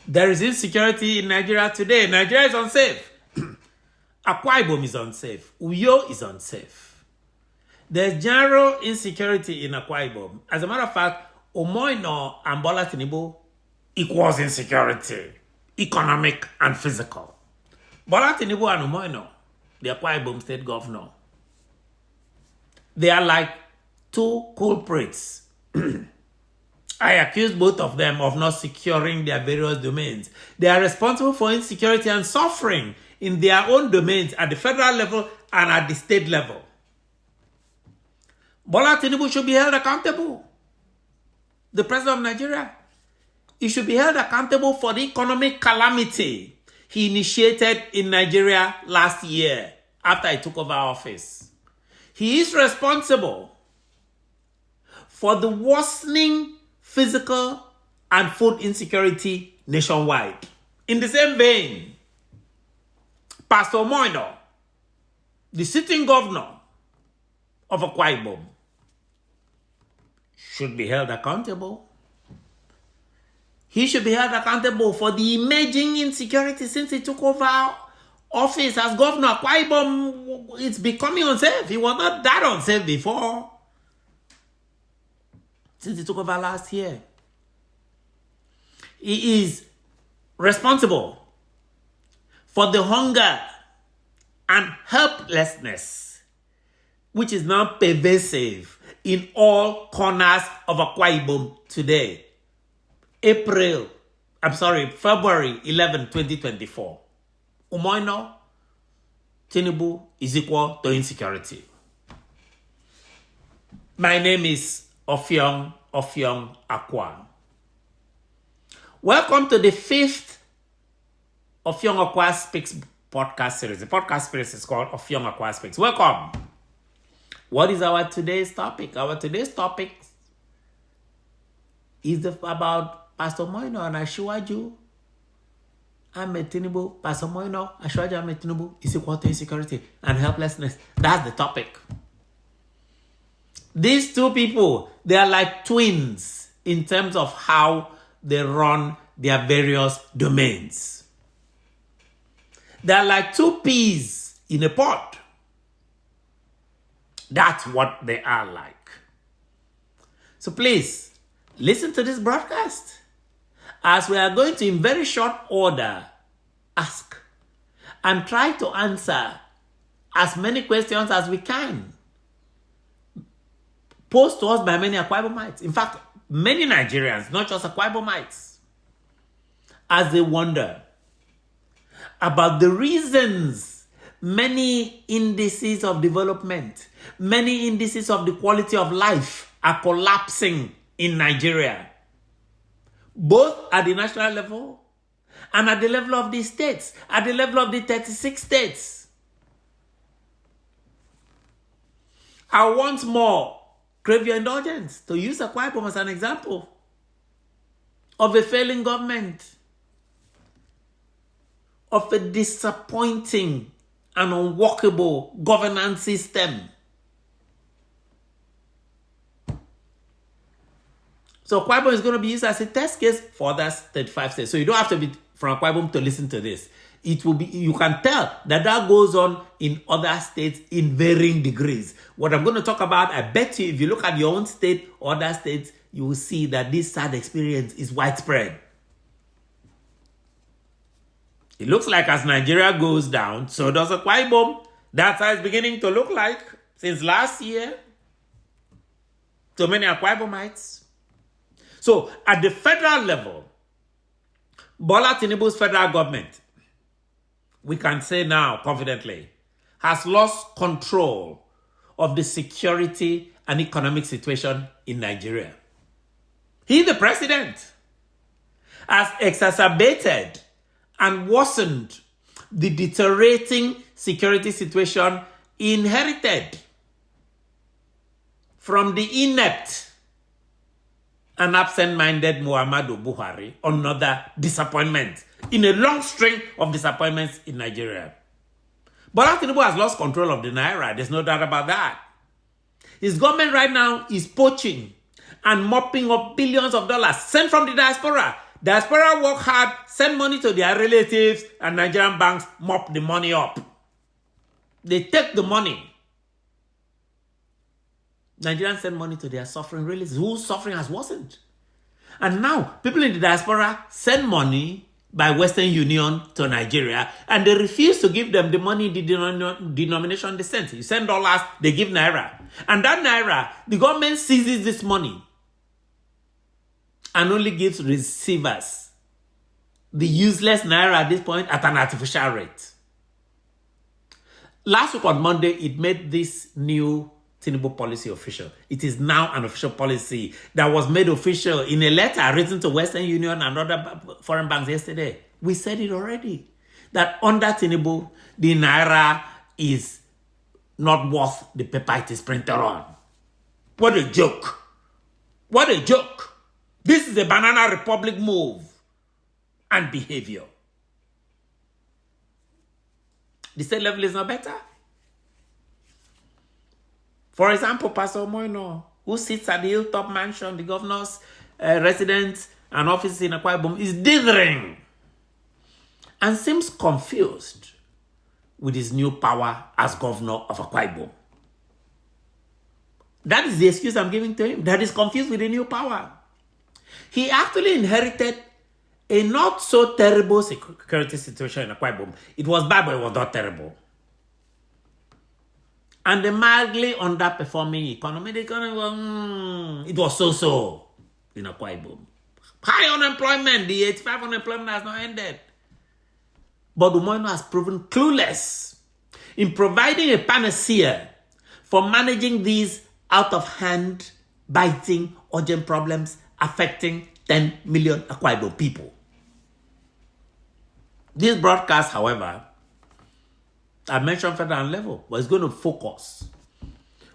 There is insecurity in Nigeria today. Nigeria is unsafe. Akwa Ibom is unsafe. Uyo is unsafe. There's general insecurity in Akwa Ibom. As a matter of fact, Omoino and Bola Tinubu equals insecurity, economic and physical. Bola Tinubu and Omoino, the Akwa Ibom state governor, they are like two culprits. I accuse both of them of not securing their various domains. They are responsible for insecurity and suffering in their own domains at the federal level and at the state level. Bola Tinubu should be held accountable. The president of Nigeria, he should be held accountable for the economic calamity he initiated in Nigeria last year after he took over office. He is responsible for the worsening physical and food insecurity nationwide. In the same vein, Pastor Moino, the sitting governor of Akwa Ibom, should be held accountable. He should be held accountable for the emerging insecurity since he took over office as governor. Akwa Ibom, it's becoming unsafe. He was not that unsafe before, since he took over last year. He is responsible for the hunger and helplessness which is now pervasive in all corners of Akwa Ibom today. February 11, 2024. Umoino, Tinubu is equal to insecurity. My name is Offiong Akwa. Welcome to the 5th Offiong Akwa Speaks podcast series. The podcast series is called Offiong Akwa Speaks. Welcome. What is our today's topic? Our today's topic is about Pastor Moino and Asiwaju Ahmed Tinubu. Pastor Moino, Asiwaju Ahmed Tinubu is equal to insecurity and helplessness. That's the topic. These two people, they are like twins in terms of how they run their various domains. They are like two peas in a pod. That's what they are like. So please, listen to this broadcast as we are going to, in very short order, ask and try to answer as many questions as we can posed to us by many Akwa Ibomites. In fact, many Nigerians, not just Akwa Ibomites, as they wonder about the reasons many indices of development, many indices of the quality of life are collapsing in Nigeria, both at the national level and at the level of the states, at the level of the 36 states. I once more crave your indulgence to use Akwa Ibom as an example of a failing government, of a disappointing and unworkable governance system. So Akwa Ibom is going to be used as a test case for other 35 states. So you don't have to be from Akwa Ibom to listen to this. It will be, you can tell that goes on in other states in varying degrees. What I'm going to talk about, I bet you, if you look at your own state or other states, you will see that this sad experience is widespread. It looks like as Nigeria goes down, so does Akwa Ibom. That's how it's beginning to look like since last year. So many Akwa Ibomites. So at the federal level, Bola Tinubu's federal government, we can say now confidently, has lost control of the security and economic situation in Nigeria. He, the president, has exacerbated and worsened the deteriorating security situation inherited from the inept and absent-minded Muhammadu Buhari. Another disappointment in a long string of disappointments in Nigeria. Bola Tinubu has lost control of the Naira. There's no doubt about that. His government right now is poaching and mopping up billions of dollars sent from the diaspora Diaspora work hard, send money to their relatives, and Nigerian banks mop the money up. They take the money. Nigerians send money to their suffering relatives whose suffering has worsened. And now, people in the diaspora send money by Western Union to Nigeria, and they refuse to give them the money in the denomination they sent. You send dollars, they give naira. And that naira, the government seizes this money and only gives receivers the useless naira at this point at an artificial rate. Last week on Monday, it made this new Tinubu policy official. It is now an official policy that was made official in a letter written to Western Union and other foreign banks yesterday. We said it already, that under Tinubu, the naira is not worth the paper it is printed on. What a joke. What a joke. This is a banana republic move and behavior. The state level is not better. For example, Pastor Moino, who sits at the Hilltop Mansion, the governor's residence and office in Akwa Ibom, is dithering and seems confused with his new power as governor of Akwa Ibom. That is the excuse I'm giving to him, that he's confused with the new power. He actually inherited a not so terrible security situation in Akwa Ibom. It was bad, but it was not terrible. And the mildly underperforming economy, the economy it was so-so in Akwa Ibom. High unemployment, the 85 unemployment has not ended. But Umoino has proven clueless in providing a panacea for managing these out-of-hand, biting, urgent problems affecting 10 million Akwa Ibom people. This broadcast, however, I mentioned federal level, but it's going to focus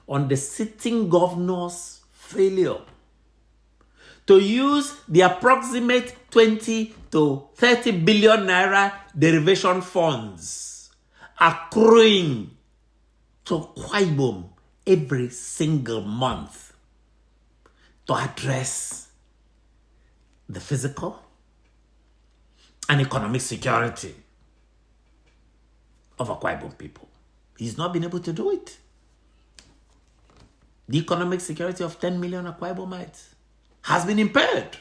on the sitting governor's failure to use the approximate 20 to 30 billion naira derivation funds accruing to Akwa Ibom every single month to address the physical and economic security of Akwa Ibom people. He's not been able to do it. The economic security of 10 million Akwa Ibomites has been impaired.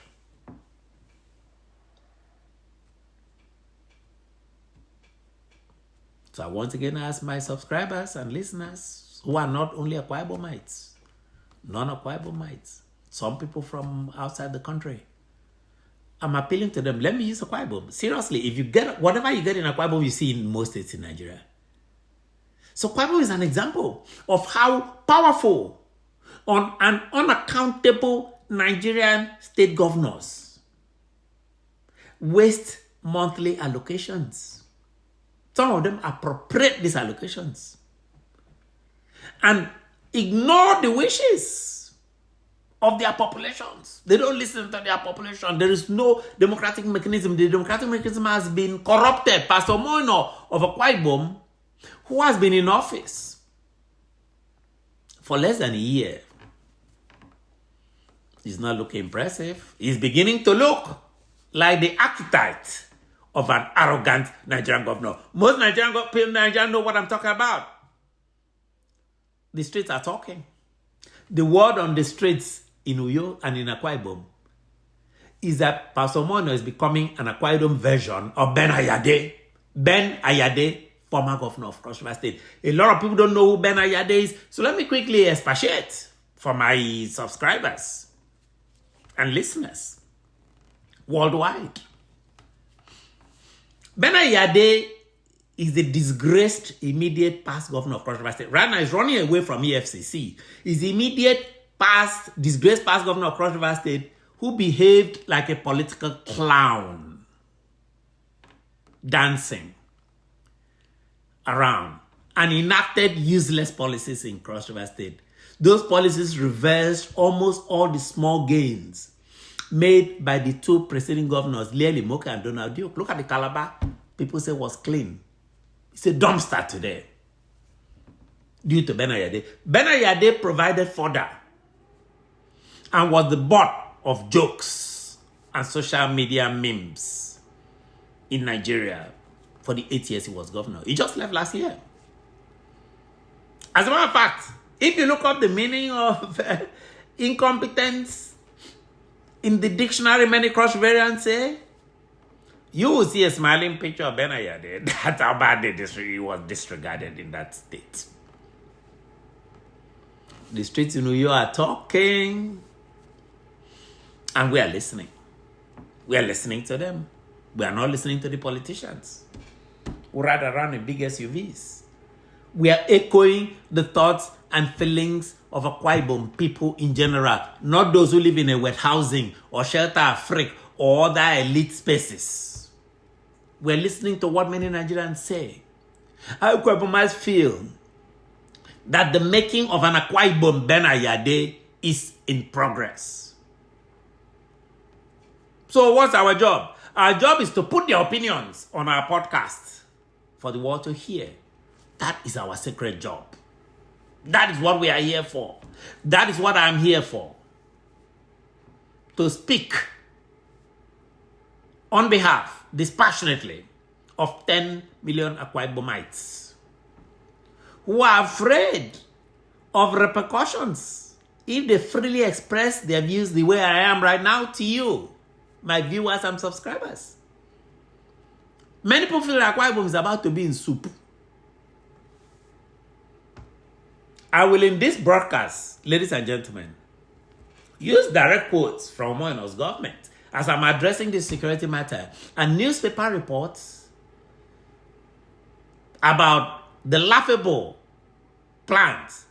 So I once again ask my subscribers and listeners who are not only Akwa Ibomites, non-Akwa Ibomites, some people from outside the country, I'm appealing to them, let me use Akwa Ibom. Seriously, if you get whatever you get in Akwa Ibom, you see in most states in Nigeria. So Akwa Ibom is an example of how powerful and unaccountable Nigerian state governors waste monthly allocations. Some of them appropriate these allocations and ignore the wishes of their populations. They don't listen to their population. There is no democratic mechanism. The democratic mechanism has been corrupted. Pastor Moino of Akwa Ibom, who has been in office for less than a year, is not looking impressive. He's beginning to look like the archetype of an arrogant Nigerian governor. Most Nigerians know what I'm talking about. The streets are talking. The word on the streets in Uyo and in Akwa Ibom is that Pastor Moino is becoming an Akwa Ibom version of Ben Ayade. Ben Ayade, former governor of Cross River State. A lot of people don't know who Ben Ayade is, so let me quickly expatiate for my subscribers and listeners worldwide. Ben Ayade is the disgraced immediate past governor of Cross River State. Right now, he's running away from EFCC. He's the immediate disgraced past governor of Cross River State who behaved like a political clown, dancing around and enacted useless policies in Cross River State. Those policies reversed almost all the small gains made by the two preceding governors, Lely Moke and Donald Duke. Look at the Calabar. People say was clean. It's a dumpster today due to Ben Ayade. Ben Ayade provided fodder and was the butt of jokes and social media memes in Nigeria for the 8 years he was governor. He just left last year. As a matter of fact, if you look up the meaning of incompetence in the dictionary, many cross variants say, you will see a smiling picture of Benaya there. That's how bad he was disregarded in that state. The streets in New York are talking, and we are listening. We are listening to them. We are not listening to the politicians who ride around in big SUVs. We are echoing the thoughts and feelings of Akwa Ibom people in general, not those who live in a wet housing or shelter Afrique or other elite spaces. We are listening to what many Nigerians say. Akwa Ibomites feel that the making of an Akwa Ibom Benayade is in progress. So what's our job? Our job is to put their opinions on our podcast for the world to hear. That is our sacred job. That is what we are here for. That is what I'm here for. To speak on behalf, dispassionately, of 10 million Akwa Ibomites who are afraid of repercussions if they freely express their views the way I am right now to you, my viewers and subscribers. Many people feel like Akwa Ibom is about to be in soup. I will, in this broadcast, ladies and gentlemen, use direct quotes from Moino's government as I'm addressing this security matter and newspaper reports about the laughable plans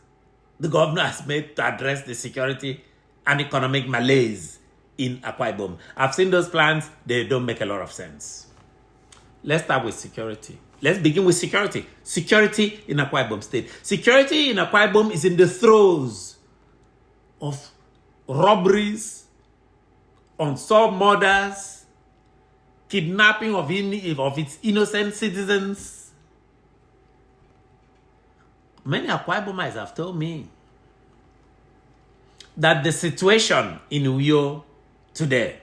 the governor has made to address the security and economic malaise in Akwa Ibom. I've seen those plans. They don't make a lot of sense. Let's start with security. Let's begin with security. Security in Akwa Ibom State. Security in Akwa Ibom is in the throes of robberies, unsolved murders, kidnapping of its innocent citizens. Many Akwa Ibomites have told me that the situation in Uyo today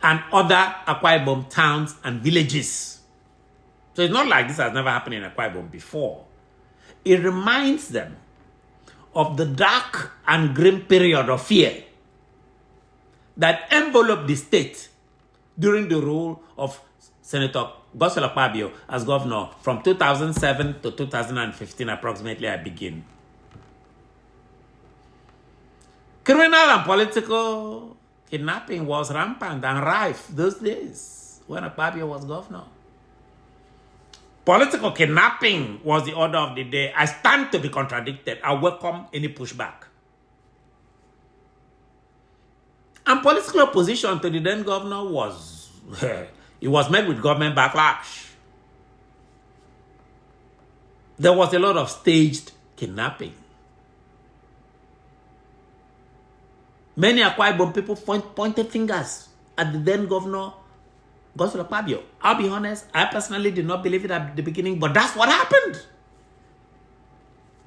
and other Akwa Ibom towns and villages, so it's not like this has never happened in Akwa Ibom before. It reminds them of the dark and grim period of fear that enveloped the state during the rule of Senator Godswill Akpabio as governor from 2007 to 2015, approximately, I begin. Criminal and political kidnapping was rampant and rife those days when Akpabio was governor. Political kidnapping was the order of the day. I stand to be contradicted. I welcome any pushback. And political opposition to the then governor was, it was met with government backlash. There was a lot of staged kidnapping. Many Akwa Ibom people pointed fingers at the then governor, Godswill Akpabio. I'll be honest, I personally did not believe it at the beginning, but that's what happened.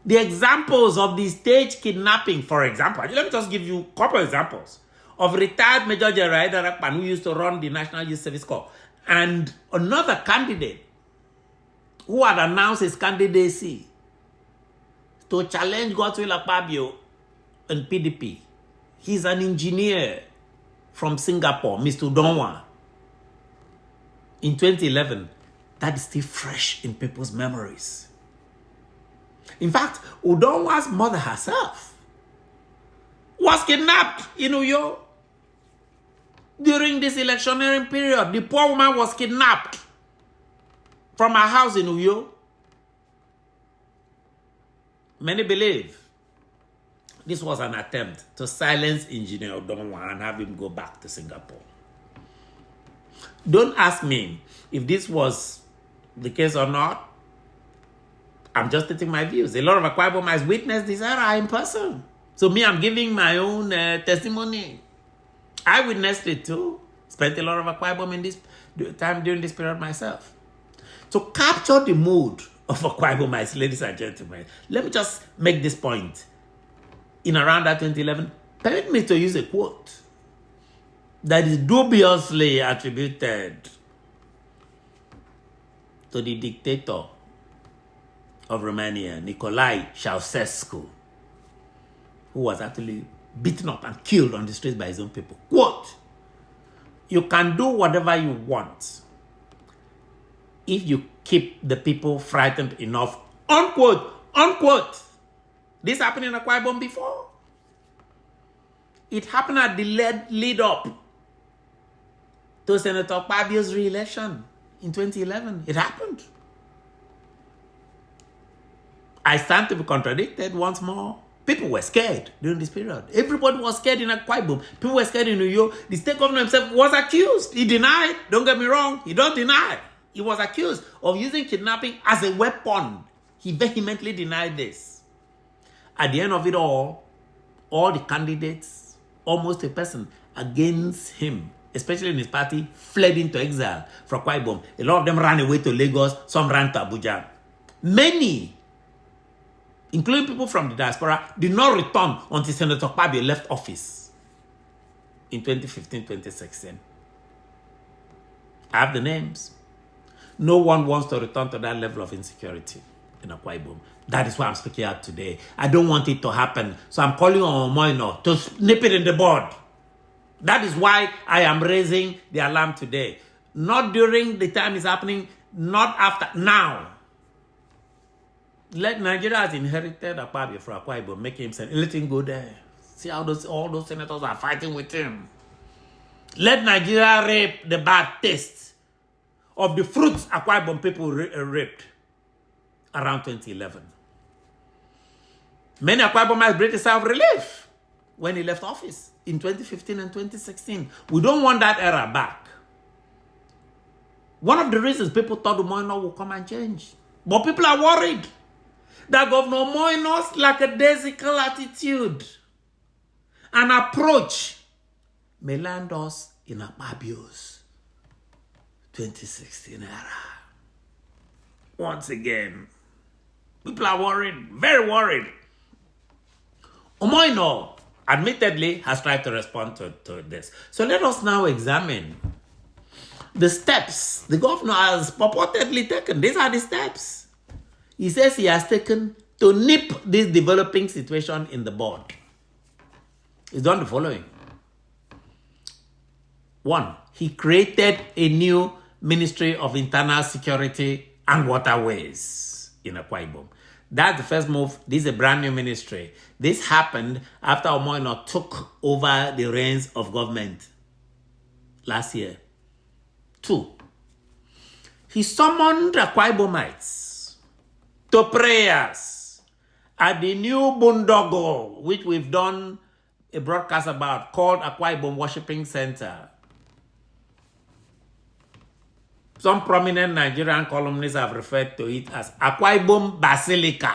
The examples of the stage kidnapping, for example, let me just give you a couple of examples of retired Major General Darakpan, who used to run the National Youth Service Corps, and another candidate who had announced his candidacy to challenge Godswill Akpabio and PDP. He's an engineer from Singapore, Mr. Udonwa. In 2011, that is still fresh in people's memories. In fact, Udonwa's mother herself was kidnapped in Uyo during this electioneering period. The poor woman was kidnapped from her house in Uyo. Many believe this was an attempt to silence Engineer Udonwa and have him go back to Singapore. Don't ask me if this was the case or not. I'm just stating my views. A lot of Akwa Ibomites witnessed this era in person. So me, I'm giving my own testimony. I witnessed it too. Spent a lot of Akwa Ibom in this time during this period myself. To capture the mood of Akwa Ibomites, ladies and gentlemen, let me just make this point. In around that 2011, permit me to use a quote. that is dubiously attributed to the dictator of Romania, Nicolae Ceausescu, who was actually beaten up and killed on the streets by his own people. Quote, "You can do whatever you want if you keep the people frightened enough," unquote, unquote. This happened in Akwa Ibom before. It happened at the lead up to Senator Akpabio's re-election in 2011. It happened. I stand to be contradicted once more. People were scared during this period. Everybody was scared in Akwa Ibom. People were scared in New York. The state governor himself was accused. He denied. Don't get me wrong. He don't deny. He was accused of using kidnapping as a weapon. He vehemently denied this. At the end of it all the candidates, almost a person against him, especially in his party, fled into exile from Akwa Ibom. A lot of them ran away to Lagos. Some ran to Abuja. Many, including people from the diaspora, did not return until Senator Akpabio left office in 2015-2016. I have the names. No one wants to return to that level of insecurity in Akwa Ibom. That is why I'm speaking out today. I don't want it to happen. So I'm calling on Moino to nip it in the bud. That is why I am raising the alarm today. Not during the time it's happening, not after, now. Let Nigeria has inherited Akpabio from Akwa Ibom, make him say, let him go there. See how all those senators are fighting with him. Let Nigeria rape the bad taste of the fruits Akwa Ibom people raped around 2011. Many Akwa Ibomites breathed a sigh of relief when he left office in 2015 and 2016. We don't want that era back. One of the reasons people thought Moino will come and change. But people are worried that Governor Moino's lackadaisical attitude and approach may land us in Akpabio's 2016 era. Once again, people are worried, very worried. Moino, admittedly, has tried to respond to this. So let us now examine the steps the governor has purportedly taken. These are the steps he says he has taken to nip this developing situation in the bud. He's done the following. 1, he created a new Ministry of Internal Security and Waterways in Akwa Ibom. That's the first move. This is a brand new ministry. This happened after Moino took over the reins of government last year. 2, he summoned Akwa Ibomites to prayers at the new Bundogo, which we've done a broadcast about, called Akwa Ibom Worshiping Center. Some prominent Nigerian columnists have referred to it as Akwa Ibom Basilica.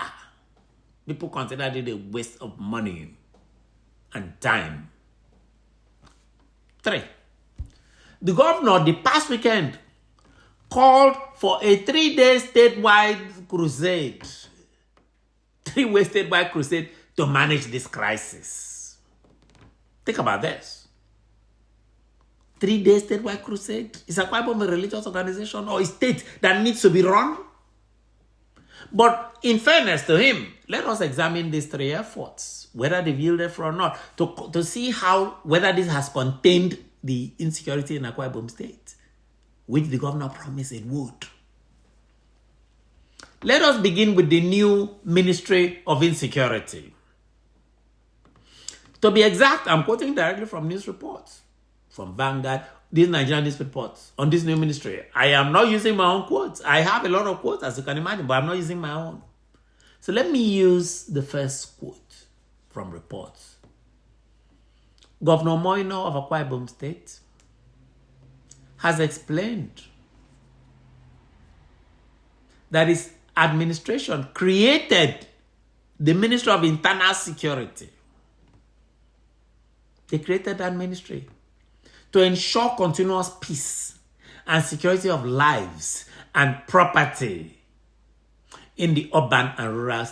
People consider it a waste of money and time. 3, the governor, the past weekend, called for a 3-day statewide crusade. 3-way statewide crusade to manage this crisis. Think about this. 3-day statewide crusade? Is Akwa Ibom a religious organization or a state that needs to be run? But in fairness to him, let us examine these 3 efforts, whether they've yielded fruit or not, to see whether this has contained the insecurity in Akwa Ibom State, which the governor promised it would. Let us begin with the new Ministry of Insecurity. To be exact, I'm quoting directly from news reports, from Vanguard, these Nigerian news reports on this new ministry. I am not using my own quotes. I have a lot of quotes, as you can imagine, but I'm not using my own. So let me use the first quote from reports. Governor Moino of Akwa Ibom State has explained that his administration created the Ministry of Internal Security. They created that ministry to ensure continuous peace and security of lives and property in the urban and rural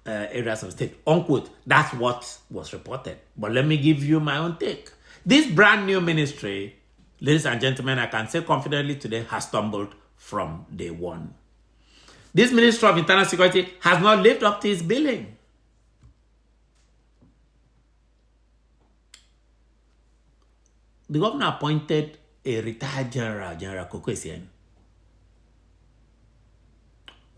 areas of the state. Unquote. That's what was reported. But let me give you my own take. This brand new ministry, ladies and gentlemen, I can say confidently today, has stumbled from day one. This Ministry of Internal Security has not lived up to its billing. The governor appointed a retired general, General Kokwesian,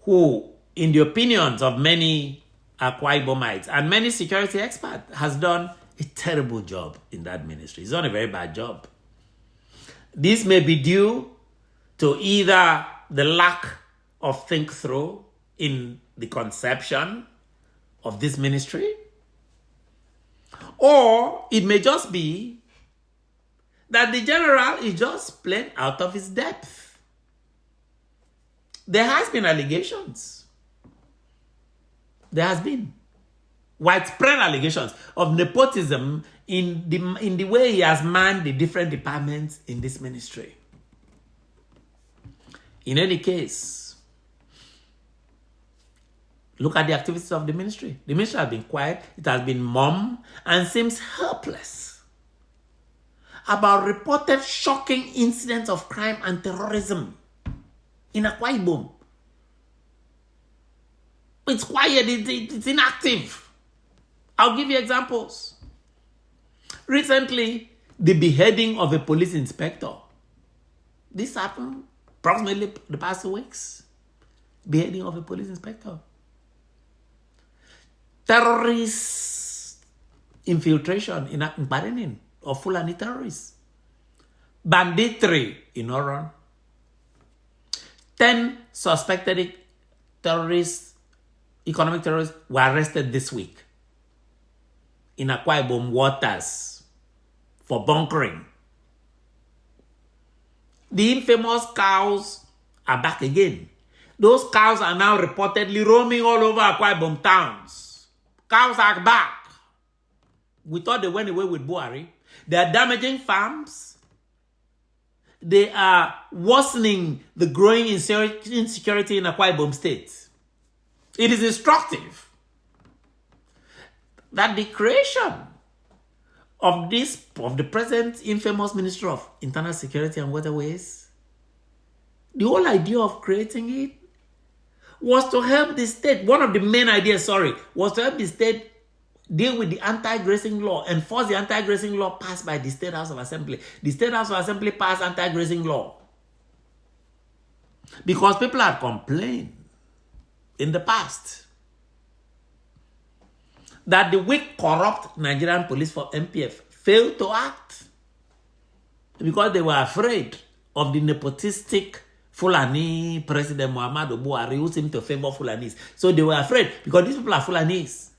who, in the opinions of many Akwa Ibomites and many security experts, has done a terrible job in that ministry. He's done a very bad job. This may be due to either the lack of think through in the conception of this ministry, or it may just be that the general is just plain out of his depth. There has been allegations. There has been widespread allegations of nepotism in the way he has manned the different departments in this ministry. In any case, look at the activities of the ministry. The ministry has been quiet, it has been mum, and seems helpless about reported shocking incidents of crime and terrorism in Akwa Ibom. It's quiet, it's inactive. I'll give you examples. Recently, the beheading of a police inspector. This happened approximately the past 2 weeks. Beheading of a police inspector. Terrorist infiltration in Barenin of Fulani terrorists. Banditry in Oron. 10 suspected terrorists, economic terrorists, were arrested this week in Akwa Ibom waters for bunkering. The infamous cows are back again. Those cows are now reportedly roaming all over Akwa Ibom towns. Cows are back. We thought they went away with Buhari. They are damaging farms. They are worsening the growing insecurity in Akwa Ibom State. It is instructive that the creation of the present infamous Ministry of Internal Security and Waterways, the whole idea of creating it was to help the state. One of the main ideas, was to help the state deal with the anti-grazing law, enforce the anti-grazing law passed by the State House of Assembly. The State House of Assembly passed anti-grazing law because people had complained in the past that the weak, corrupt Nigerian police for MPF failed to act because they were afraid of the nepotistic Fulani President Muhammadu Buhari, who seemed to favor Fulanis. So they were afraid because these people are Fulanis.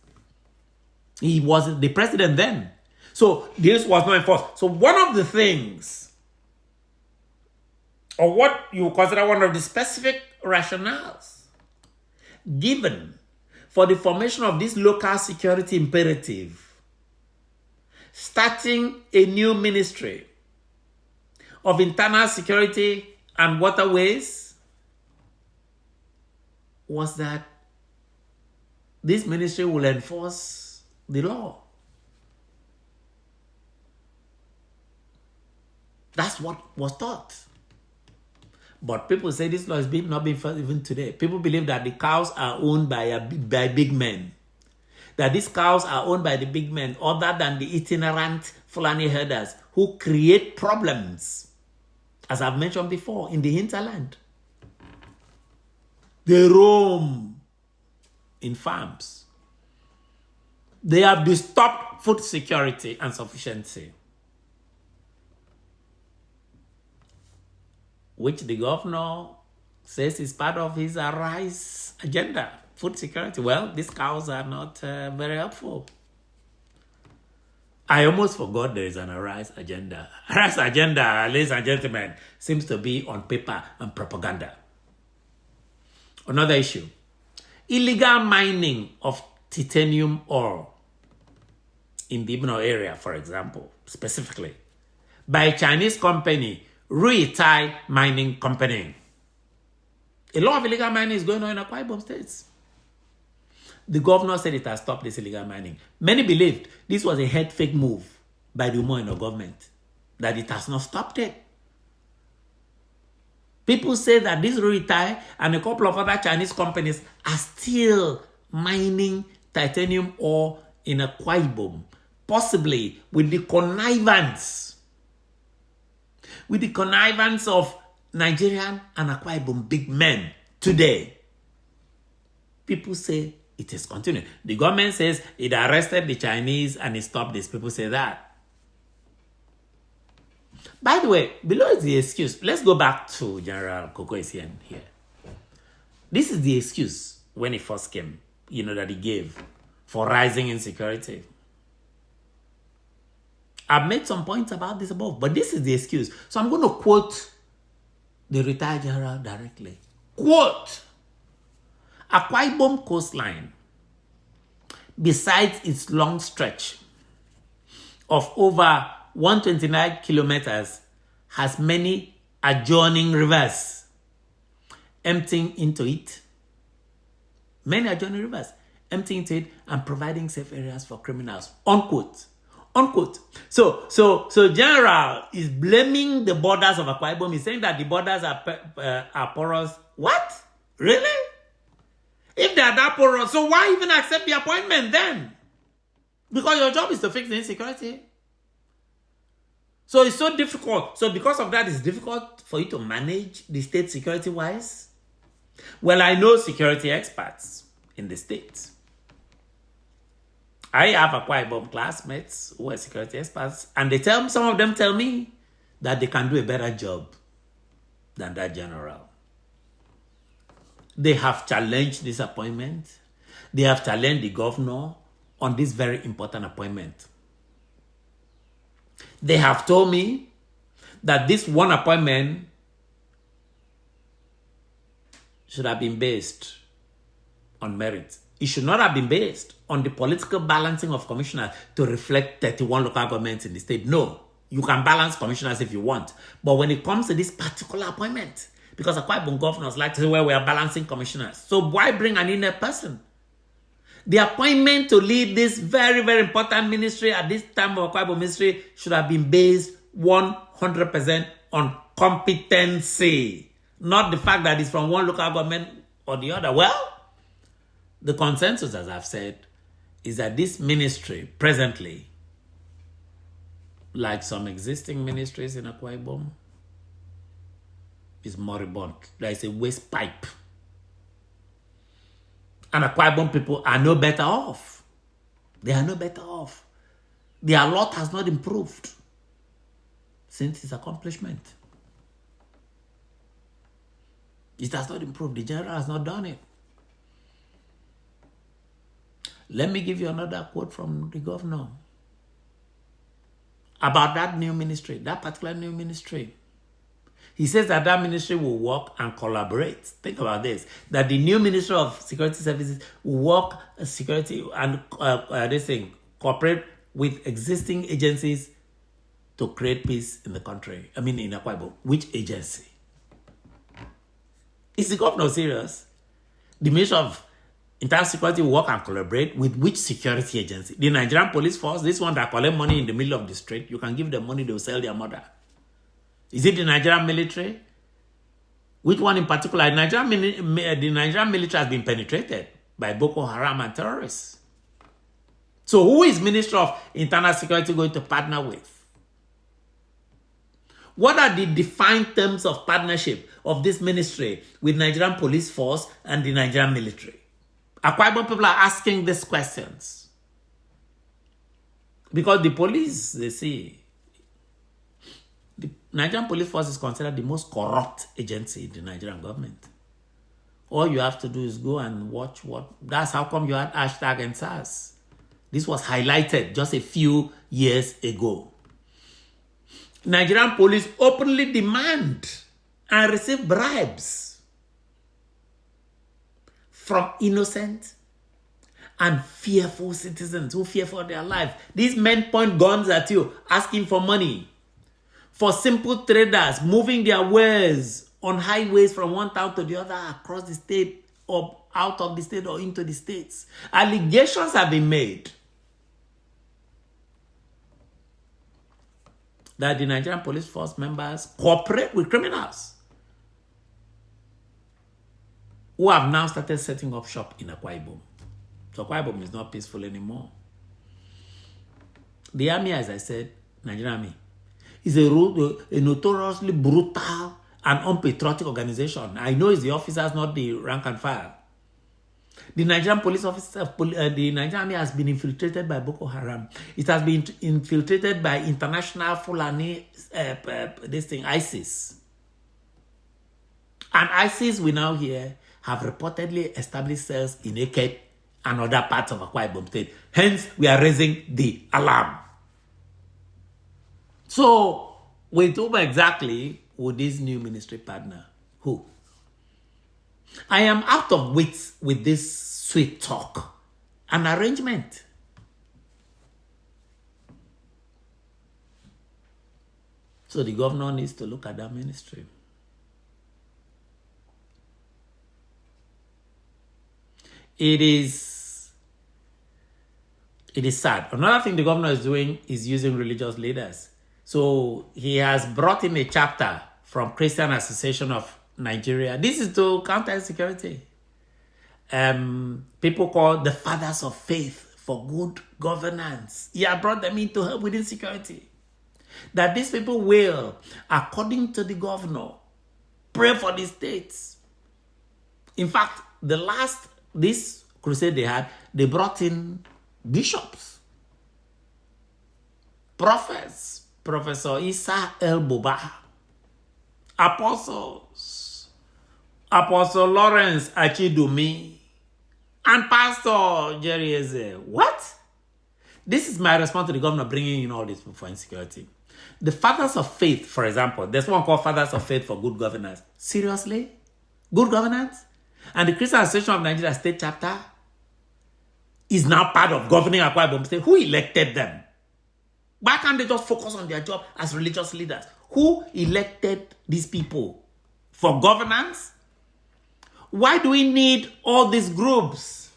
He was the president then. So this was not enforced. So one of the things, or what you consider one of the specific rationales given for the formation of this local security imperative, starting a new ministry of internal security and waterways, was that this ministry will enforce the law. That's what was taught. But people say this law is not being enforced even today. People believe that the cows are owned by big men. That these cows are owned by the big men other than the itinerant Fulani herders who create problems, as I've mentioned before, in the hinterland. They roam in farms. They have disturbed food security and sufficiency, which the governor says is part of his Arise agenda, food security. Well, these cows are not very helpful. I almost forgot there is an Arise agenda. Arise agenda, ladies and gentlemen, seems to be on paper and propaganda. Another issue, illegal mining of titanium ore in the Ibno area, for example, specifically, by a Chinese company, Ruitai Mining Company. A lot of illegal mining is going on in Akwa Ibom states. The governor said it has stopped this illegal mining. Many believed this was a head fake move by the Umo government, that it has not stopped it. People say that this Ruitai and a couple of other Chinese companies are still mining titanium ore in Akwa Ibom, possibly with the connivance of Nigerian and Akwa Ibom big men today. People say it is continuing. The government says it arrested the Chinese and it stopped this. People say that. By the way, below is the excuse. Let's go back to General Kokoisian here. This is the excuse when he first came, that he gave for rising insecurity. I've made some points about this above, but this is the excuse. So I'm going to quote the retired general directly. Quote, Akwa Ibom coastline, besides its long stretch of over 129 kilometers, has many adjoining rivers emptying into it. Many adjoining rivers emptying into it and providing safe areas for criminals. Unquote. Unquote. So General is blaming the borders of Akwa Ibom. He's saying that the borders are porous. What? Really? If they are that porous, so why even accept the appointment then? Because your job is to fix the insecurity. So it's so difficult. So because of that, it's difficult for you to manage the state security-wise. Well, I know security experts in the state. I have Akwa Ibom classmates who are security experts, and some of them tell me that they can do a better job than that general. They have challenged this appointment. They have challenged the governor on this very important appointment. They have told me that this one appointment should have been based on merit. It should not have been based on the political balancing of commissioners to reflect 31 local governments in the state. No, you can balance commissioners if you want. But when it comes to this particular appointment, because Akwa Ibom governors like to say, well, we are balancing commissioners. So why bring an inner person? The appointment to lead this very, very important ministry at this time of Akwa Ibom ministry should have been based 100% on competency, not the fact that it's from one local government or the other. Well, the consensus, as I've said, is that this ministry presently, like some existing ministries in Akwa Ibom, is moribund. There is a waste pipe. And Akwa Ibom people are no better off. They are no better off. Their lot has not improved since its accomplishment. It has not improved. The general has not done it. Let me give you another quote from the governor about that new ministry, that particular new ministry. He says that that ministry will work and collaborate. Think about this, that the new Ministry of Security Services will work security and cooperate with existing agencies to create peace in the country. I mean, in Akwa Ibom. Which agency? Is the governor serious? The Ministry of Internal Security will work and collaborate with which security agency? The Nigerian Police Force, this one that collect money in the middle of the street. You can give them money, they'll sell their mother. Is it the Nigerian military? Which one in particular? The Nigerian military has been penetrated by Boko Haram and terrorists. So who is Minister of Internal Security going to partner with? What are the defined terms of partnership of this ministry with Nigerian Police Force and the Nigerian military? Akwa Ibom people are asking these questions. Because the police, they see, the Nigerian Police Force is considered the most corrupt agency in the Nigerian government. All you have to do is go and watch what... That's how come you had hashtag and SARS. This was highlighted just a few years ago. Nigerian police openly demand and receive bribes from innocent and fearful citizens who fear for their life. These men point guns at you, asking for money. For simple traders moving their wares on highways from one town to the other across the state or out of the state or into the states. Allegations have been made that the Nigerian police force members cooperate with criminals who have now started setting up shop in Akwa Ibom. So Akwa Ibom is not peaceful anymore. The army, as I said, Nigerian army, is a notoriously brutal and unpatriotic organization. I know it's the officers, not the rank and file. The Nigerian police officer, the Nigerian army has been infiltrated by Boko Haram. It has been infiltrated by international Fulani, ISIS. And ISIS, we now hear, have reportedly established cells in Eket and other parts of Akwa Ibom State. Hence, we are raising the alarm. So, with whom exactly would this new ministry partner? Who? I am out of wits with this sweet talk. An arrangement. So the governor needs to look at that ministry. It is sad. Another thing the governor is doing is using religious leaders. So he has brought in a chapter from Christian Association of Nigeria. This is to counter insecurity. People called the fathers of faith for good governance. He has brought them in to help with insecurity. That these people will, according to the governor, pray for the states. In fact, this crusade they had, they brought in bishops, prophets, Professor Isa El-Buba, apostles, Apostle Lawrence Achidumi, and Pastor Jerry Eze. What? This is my response to the governor bringing in all this for insecurity. The fathers of faith, for example, there's one called Fathers of Faith for Good Governance. Seriously? Good governance? And the Christian Association of Nigeria State Chapter is now part of governing Akwa Ibom State. Who elected them? Why can't they just focus on their job as religious leaders? Who elected these people for governance? Why do we need all these groups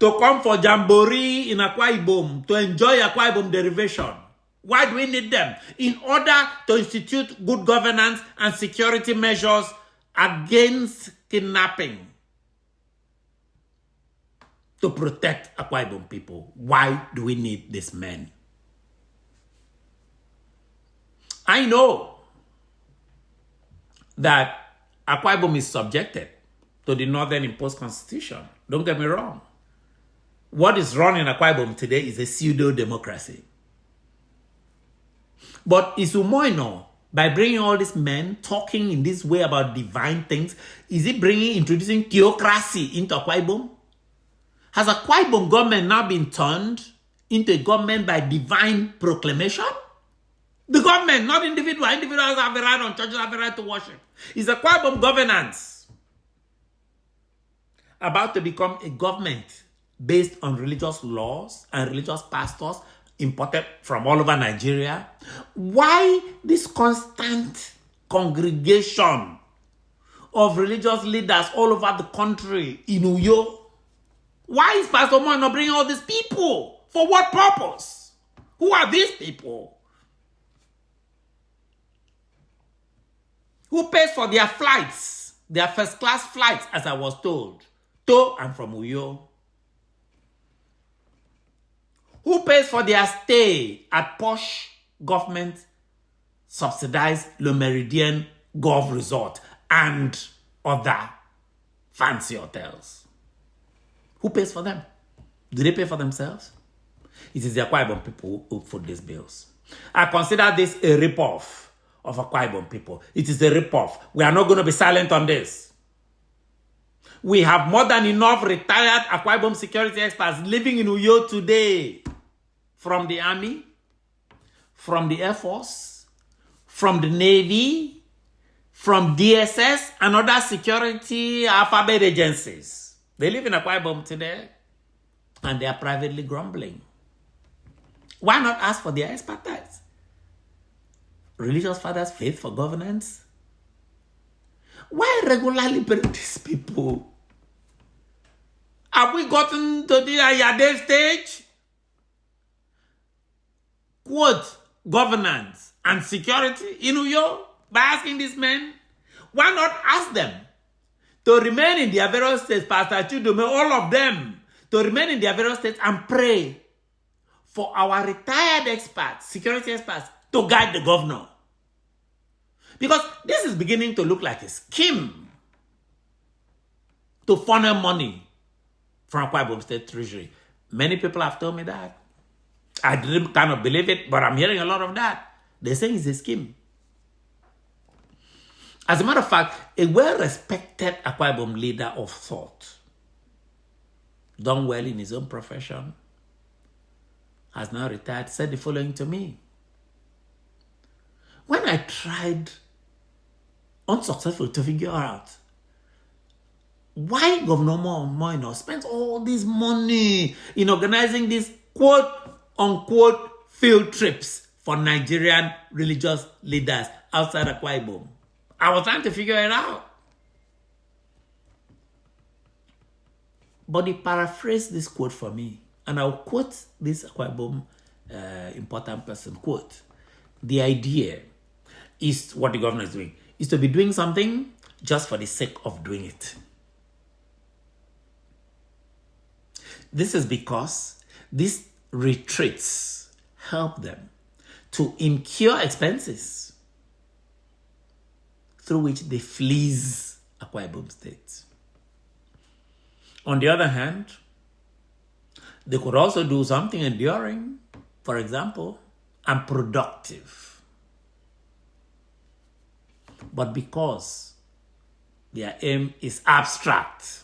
to come for jamboree in Akwa Ibom, to enjoy Akwa Ibom derivation? Why do we need them? In order to institute good governance and security measures against kidnapping, to protect Akwa Ibom people. Why do we need these men? I know that Akwa Ibom is subjected to the Northern Imposed Constitution. Don't get me wrong. What is run in Akwa Ibom today is a pseudo-democracy. But is Umoino, by bringing all these men talking in this way about divine things, is it introducing theocracy into Akwa Ibom? Has Akwa Ibom government now been turned into a government by divine proclamation? The government, not individual. Individuals have a right on churches, have a right to worship. Is Akwa Ibom governance about to become a government based on religious laws and religious pastors imported from all over Nigeria? Why this constant congregation of religious leaders all over the country in Uyo? Why is Pastor Moy not bringing all these people? For what purpose? Who are these people? Who pays for their flights, their first-class flights, as I was told, to and from Uyo? Who pays for their stay at posh government-subsidized Le Meridien Golf Resort and other fancy hotels? Who pays for them? Do they pay for themselves? It is the Akwa Ibom people who foot these bills. I consider this a rip-off of Akwa Ibom people. It is a rip-off. We are not going to be silent on this. We have more than enough retired Akwa Ibom security experts living in Uyo today. From the Army, from the Air Force, from the Navy, from DSS, and other security alphabet agencies. They live in Akwa Ibom today, and they are privately grumbling. Why not ask for their expertise? Religious fathers, faith for governance? Why regularly bring these people? Have we gotten to the Ayade stage? Quote, governance and security in Uyo by asking these men? Why not ask them to remain in their various states, Pastor Chudume, all of them, to remain in their various states and pray for our retired experts, security experts, to guide the governor? Because this is beginning to look like a scheme to funnel money from Akwa Ibom State Treasury. Many people have told me that. I didn't kind of believe it, but I'm hearing a lot of that. They say it's a scheme. As a matter of fact, a well-respected Akwa Ibom leader of thought, done well in his own profession, has now retired, said the following to me. When I tried unsuccessful to figure out why Governor Moino spends all this money in organizing these quote-unquote field trips for Nigerian religious leaders outside Akwa Ibom. I was trying to figure it out. But he paraphrased this quote for me, and I'll quote this Akwa Ibom important person, quote, "The idea is what the governor is doing, is to be doing something just for the sake of doing it. This is because these retreats help them to incur expenses through which they fleece Akwa Ibom State. On the other hand, they could also do something enduring, for example, and productive. But because their aim is abstract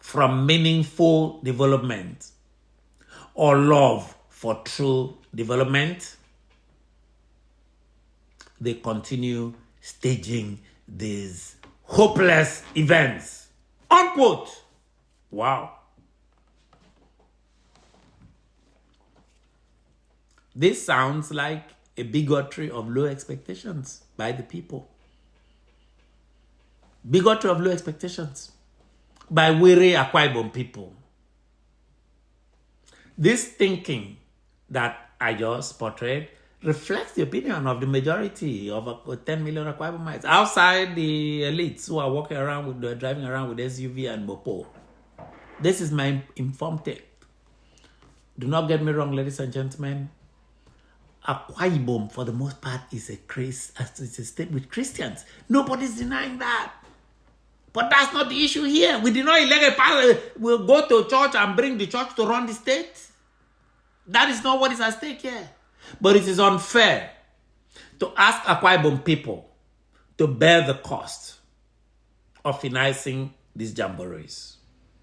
from meaningful development or love for true development, they continue staging these hopeless events." Unquote. Wow. This sounds like a bigotry of low expectations by the people. Bigotry of low expectations by weary Akwa Ibom people. This thinking that I just portrayed reflects the opinion of the majority of 10 million Akwa Ibomites outside the elites who are walking around with, driving around with SUV and Mopo. This is my informed take. Do not get me wrong, ladies and gentlemen. Akwa Ibom, for the most part, is a state with Christians. Nobody's denying that. But that's not the issue here. We did not elect a pastor. We'll go to church and bring the church to run the state. That is not what is at stake here. But it is unfair to ask Akwa Ibom people to bear the cost of financing these jamborees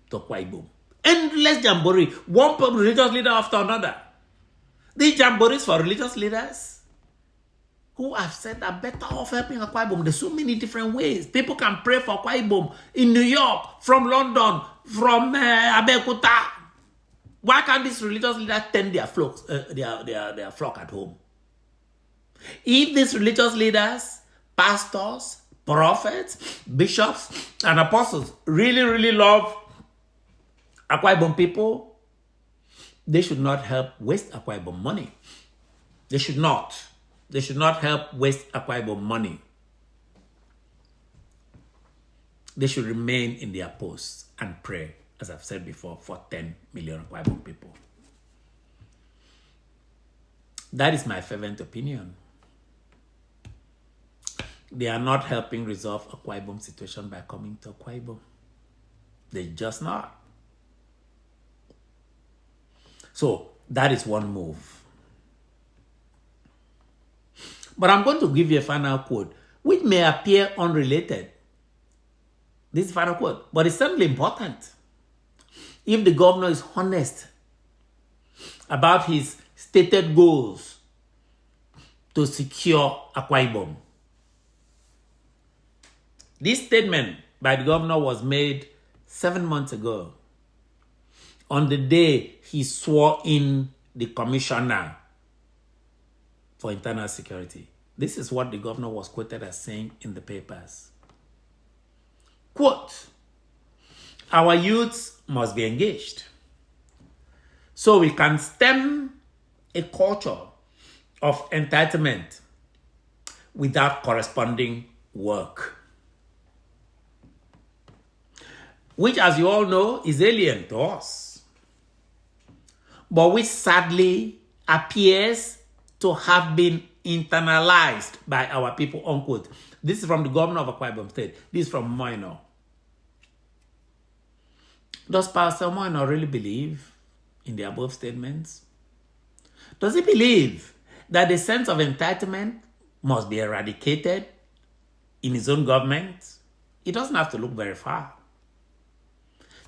to Akwa Ibom. Endless jamboree, one religious leader after another. These jamborees for religious leaders who have said are better off helping Akwa Ibom. There's so many different ways. People can pray for Akwa Ibom in New York, from London, from Abeokuta. Why can't these religious leaders tend their flock at home? If these religious leaders, pastors, prophets, bishops, and apostles really, really love Akwa Ibom people, they should not help waste Akwa Ibom money. They should not. They should not help waste Akwa Ibom money. They should remain in their posts and pray, as I've said before, for 10 million Akwa Ibom people. That is my fervent opinion. They are not helping resolve Akwa Ibom situation by coming to Akwa Ibom. They're just not. So that is one move. But I'm going to give you a final quote, which may appear unrelated. This is the final quote, but it's certainly important. If the governor is honest about his stated goals to secure Akwa Ibom. This statement by the governor was made 7 months ago, on the day he swore in the commissioner for internal security. This is what the governor was quoted as saying in the papers. Quote, "Our youths must be engaged so we can stem a culture of entitlement without corresponding work, which, as you all know, is alien to us, but which sadly appears to have been internalized by our people, unquote. This is from the governor of Akwa Ibom State. This is from Moino. Does Pastor Moino really believe in the above statements? Does he believe that the sense of entitlement must be eradicated in his own government? He doesn't have to look very far.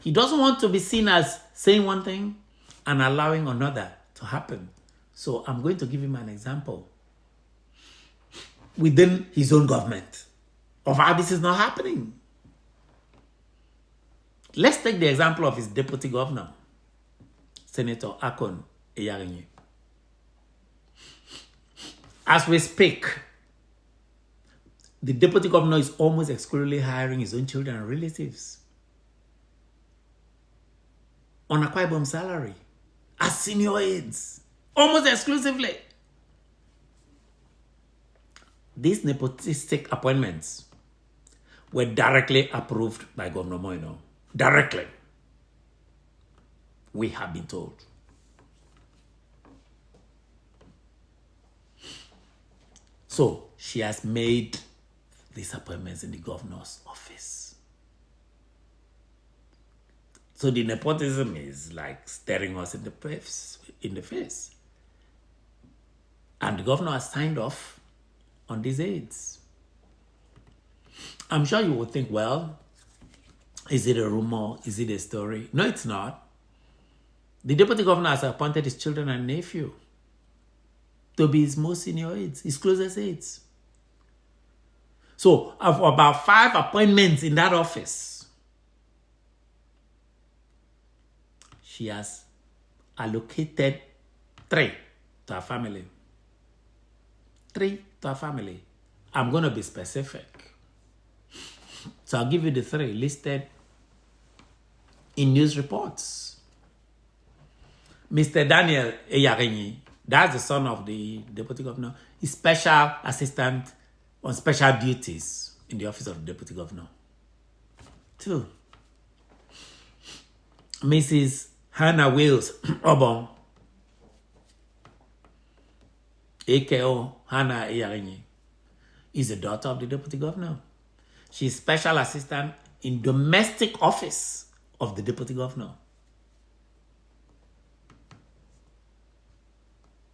He doesn't want to be seen as saying one thing and allowing another to happen. So I'm going to give him an example within his own government of how this is not happening. Let's take the example of his deputy governor, Senator Akon Eyarinye. As we speak, the deputy governor is almost exclusively hiring his own children and relatives on Akwa Ibom salary as senior aides, almost exclusively. These nepotistic appointments were directly approved by Governor Moino. Directly. We have been told. So she has made these appointments in the governor's office. So the nepotism is like staring us in the face. And the governor has signed off on these aids. I'm sure you would think, well, is it a rumor? Is it a story? No, it's not. The deputy governor has appointed his children and nephew to be his most senior aides, his closest aides. So, of about 5 appointments in that office, she has allocated 3 to her family. 3 to her family. I'm going to be specific. So I'll give you the 3 listed in news reports. Mr. Daniel Eyarinye, that's the son of the deputy governor, is special assistant on special duties in the office of the deputy governor. 2, Mrs. Hannah Wills Obon, AKO Hannah Eyarinye, is the daughter of the deputy governor. She's special assistant in domestic office of the deputy governor.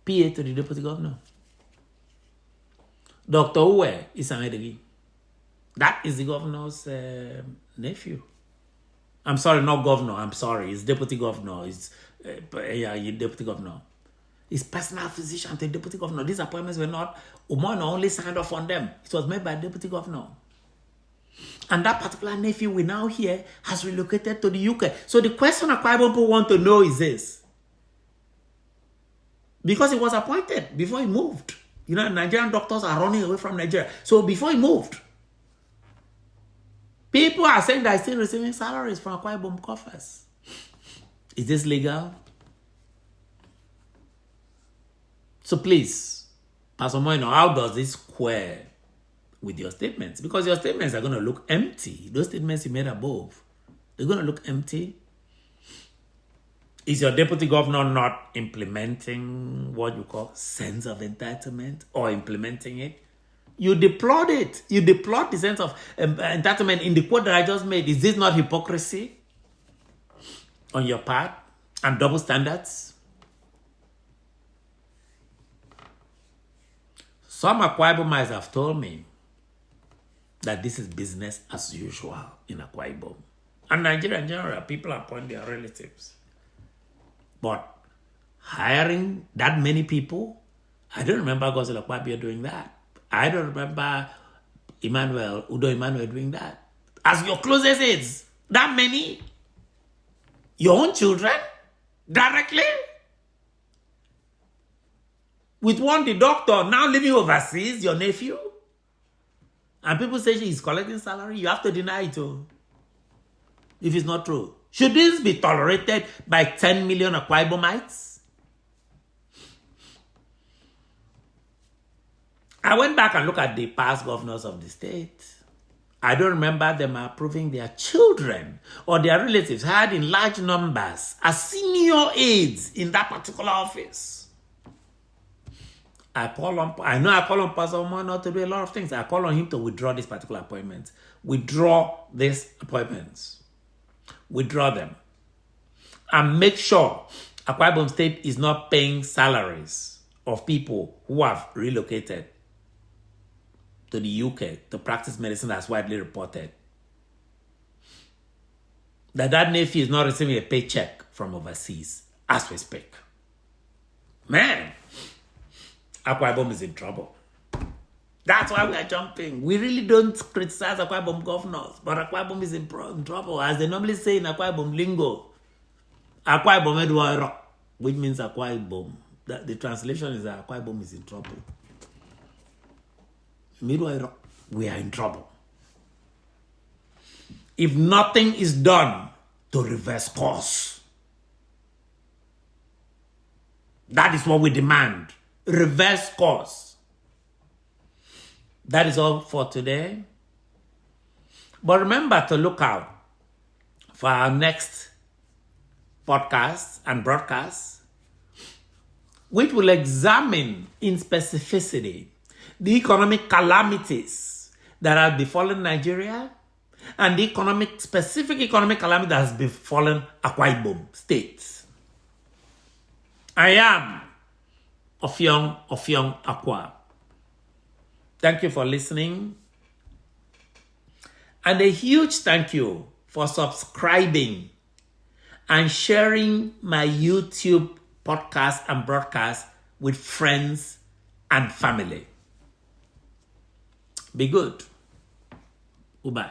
PA to the deputy governor. Dr. Uwe is an Edegi. That is the governor's nephew. I'm sorry, not governor. I'm sorry. It's deputy governor. It's deputy governor. He's personal physician to the deputy governor. These appointments were not, Umono only signed off on them. It was made by the deputy governor. And that particular nephew we now hear has relocated to the UK. So the question Akwa Ibom people want to know is this. Because he was appointed before he moved. You know, Nigerian doctors are running away from Nigeria. So before he moved, people are saying that he's still receiving salaries from Akwa Ibom coffers. Is this legal? So please, Pastor Moino, how does this square with your statements? Because your statements are going to look empty. Those statements you made above, they're going to look empty. Is your deputy governor not implementing what you call sense of entitlement or implementing it? You deplored it. You deplored the sense of entitlement in the quote that I just made. Is this not hypocrisy on your part and double standards? Some Akwa Ibomites have told me that this is business as usual in Akwa Ibom. And Nigeria in general, people appoint their relatives. But hiring that many people, I don't remember Godzilla Kwabia doing that. I don't remember Udo Emmanuel doing that. As your closest aides, that many? Your own children? Directly? With one, the doctor now living overseas, your nephew? And people say she is collecting salary, you have to deny it too. If it's not true. Should this be tolerated by 10 million Akwa Ibomites? I went back and looked at the past governors of the state. I don't remember them approving their children or their relatives hired in large numbers as senior aides in that particular office. I call on Pastor Umo not to do a lot of things. I call on him to withdraw this particular appointment. Withdraw these appointments. Withdraw them. And make sure Akwa Ibom State is not paying salaries of people who have relocated to the UK to practice medicine as widely reported. That nephew is not receiving a paycheck from overseas as we speak. Man, Akwa Ibom is in trouble. That's why we are jumping. We really don't criticize Akwa Ibom governors, but Akwa Ibom is in trouble. As they normally say in Akwa Ibom lingo, Akwa Ibom Edwaro, which means Akwa Ibom. The translation is that Akwa Ibom is in trouble. We are in trouble. If nothing is done to reverse course, that is what we demand. Reverse course. That is all for today. But remember to look out for our next podcast and broadcast, which will examine in specificity the economic calamities that have befallen Nigeria and the specific economic calamity that has befallen Akwa Ibom State. I am Ofiong Akwa. Thank you for listening. And a huge thank you for subscribing and sharing my YouTube podcast and broadcast with friends and family. Be good. Goodbye.